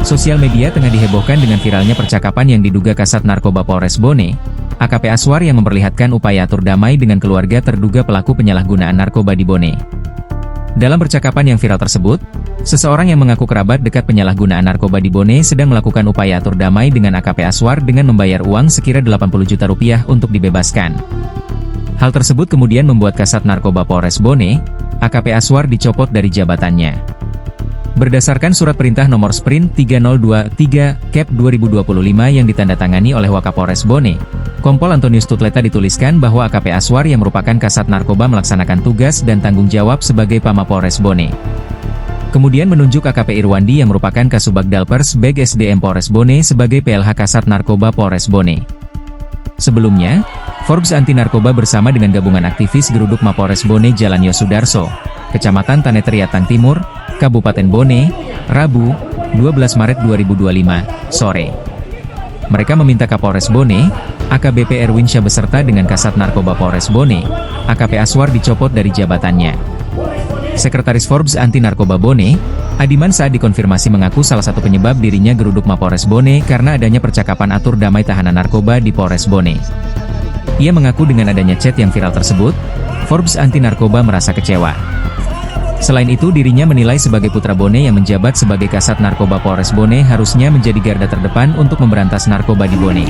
Sosial media tengah dihebohkan dengan viralnya percakapan yang diduga Kasat Narkoba Polres Bone, AKP Aswar yang memperlihatkan upaya atur damai dengan keluarga terduga pelaku penyalahgunaan narkoba di Bone. Dalam percakapan yang viral tersebut, seseorang yang mengaku kerabat dekat penyalahgunaan narkoba di Bone sedang melakukan upaya atur damai dengan AKP Aswar dengan membayar uang sekira 80 juta rupiah untuk dibebaskan. Hal tersebut kemudian membuat Kasat Narkoba Polres Bone, AKP Aswar dicopot dari jabatannya. Berdasarkan surat perintah nomor Sprint 3023/2025 yang ditandatangani oleh Wakapolres Bone, Kompol Antonius Tutleta dituliskan bahwa AKP Aswar yang merupakan Kasat Narkoba melaksanakan tugas dan tanggung jawab sebagai Pamapolres Bone. Kemudian menunjuk AKP Irwandi yang merupakan Kasubag Dalpers Beg SDM Polres Bone sebagai PLH Kasat Narkoba Polres Bone. Sebelumnya, Forbes Anti Narkoba bersama dengan gabungan aktivis geruduk Mapolres Bone Jalan Yosudarso, Kecamatan Tanetriatang Timur, Kabupaten Bone, Rabu, 12 Maret 2025, sore. Mereka meminta Kapolres Bone, AKBP Erwin Syah beserta dengan Kasat Narkoba Polres Bone, AKP Aswar dicopot dari jabatannya. Sekretaris Forbes Anti Narkoba Bone, Adiman saat dikonfirmasi mengaku salah satu penyebab dirinya geruduk Mapolres Bone karena adanya percakapan atur damai tahanan narkoba di Polres Bone. Ia mengaku dengan adanya chat yang viral tersebut, Forbes Anti Narkoba merasa kecewa. Selain itu dirinya menilai sebagai putra Bone yang menjabat sebagai Kasat Narkoba Polres Bone harusnya menjadi garda terdepan untuk memberantas narkoba di Bone.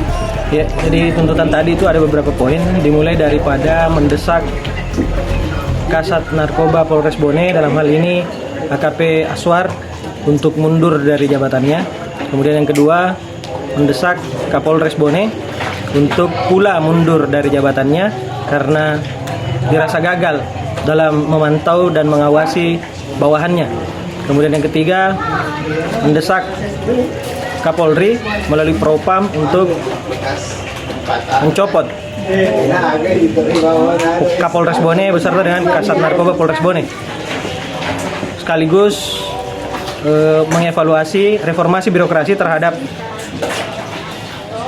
Ya, jadi tuntutan tadi itu ada beberapa poin, dimulai daripada mendesak Kasat Narkoba Polres Bone, dalam hal ini AKP Aswar, untuk mundur dari jabatannya. Kemudian yang kedua, mendesak Kapolres Bone untuk pula mundur dari jabatannya karena dirasa gagal dalam memantau dan mengawasi bawahannya. Kemudian yang ketiga, mendesak Kapolri melalui Propam untuk mencopot Kapolres Bone beserta dengan Kasat Narkoba Polres Bone, sekaligus mengevaluasi reformasi birokrasi terhadap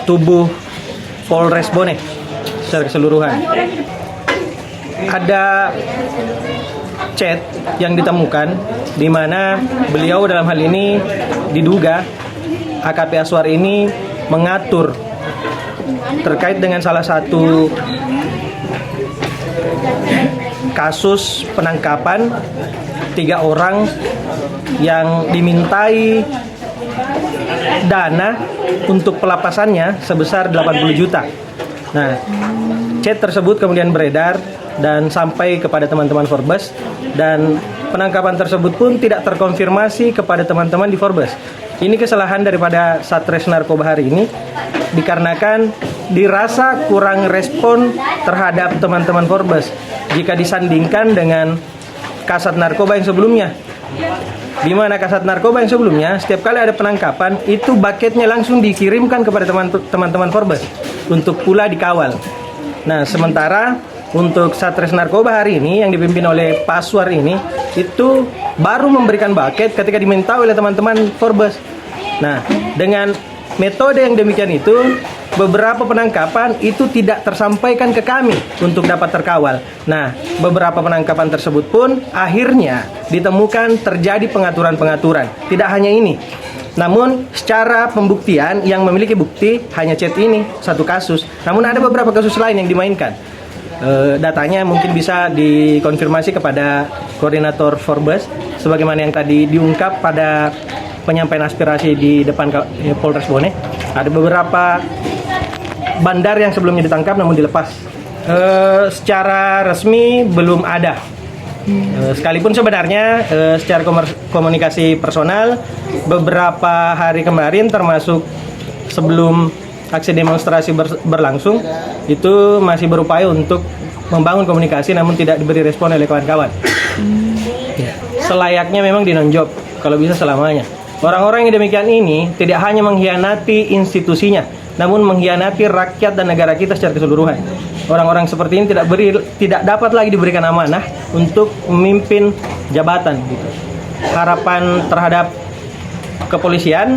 tubuh Polres Bone secara keseluruhan. Ada chat yang ditemukan di mana beliau dalam hal ini diduga AKP Aswar ini mengatur terkait dengan salah satu kasus penangkapan 3 orang yang dimintai dana untuk pelepasannya sebesar 80 juta. Nah, chat tersebut kemudian beredar dan sampai kepada teman-teman Forbes, dan penangkapan tersebut pun tidak terkonfirmasi kepada teman-teman di Forbes. Ini kesalahan daripada Satres Narkoba hari ini dikarenakan dirasa kurang respon terhadap teman-teman Forbes jika disandingkan dengan Kasat Narkoba yang sebelumnya. Di mana Kasat Narkoba yang sebelumnya setiap kali ada penangkapan itu bucketnya langsung dikirimkan kepada teman-teman Forbes untuk pula dikawal. Nah, sementara untuk Satres Narkoba hari ini yang dipimpin oleh Pak Aswar ini itu baru memberikan bucket ketika diminta oleh teman-teman Forbes. Nah, dengan metode yang demikian itu, beberapa penangkapan itu tidak tersampaikan ke kami untuk dapat terkawal. Nah, beberapa penangkapan tersebut pun akhirnya ditemukan terjadi pengaturan-pengaturan. Tidak hanya ini, namun secara pembuktian yang memiliki bukti hanya chat ini satu kasus. Namun ada beberapa kasus lain yang dimainkan. Datanya mungkin bisa dikonfirmasi kepada koordinator Forbes sebagaimana yang tadi diungkap pada penyampaian aspirasi di depan Polres Bone. Ada beberapa bandar yang sebelumnya ditangkap namun dilepas. Secara resmi belum ada. Sekalipun sebenarnya secara komunikasi personal beberapa hari kemarin termasuk sebelum aksi demonstrasi berlangsung itu masih berupaya untuk membangun komunikasi namun tidak diberi respon oleh kawan-kawan. Selayaknya memang dinonjok kalau bisa selamanya. Orang-orang yang demikian ini tidak hanya mengkhianati institusinya namun mengkhianati rakyat dan negara kita secara keseluruhan. Orang-orang seperti ini tidak dapat lagi diberikan amanah untuk memimpin jabatan gitu. Harapan terhadap kepolisian,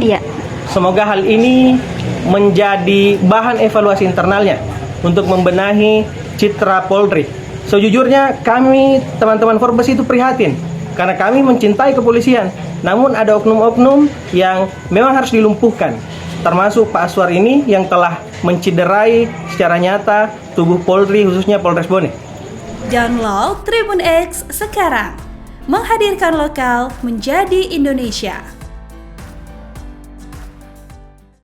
semoga hal ini menjadi bahan evaluasi internalnya untuk membenahi citra Polri. Sejujurnya kami teman-teman Forbes itu prihatin karena kami mencintai kepolisian. Namun ada oknum-oknum yang memang harus dilumpuhkan, termasuk Pak Aswar ini yang telah menciderai secara nyata tubuh Polri, khususnya Polres Bone. Download Tribun X sekarang, menghadirkan lokal menjadi Indonesia.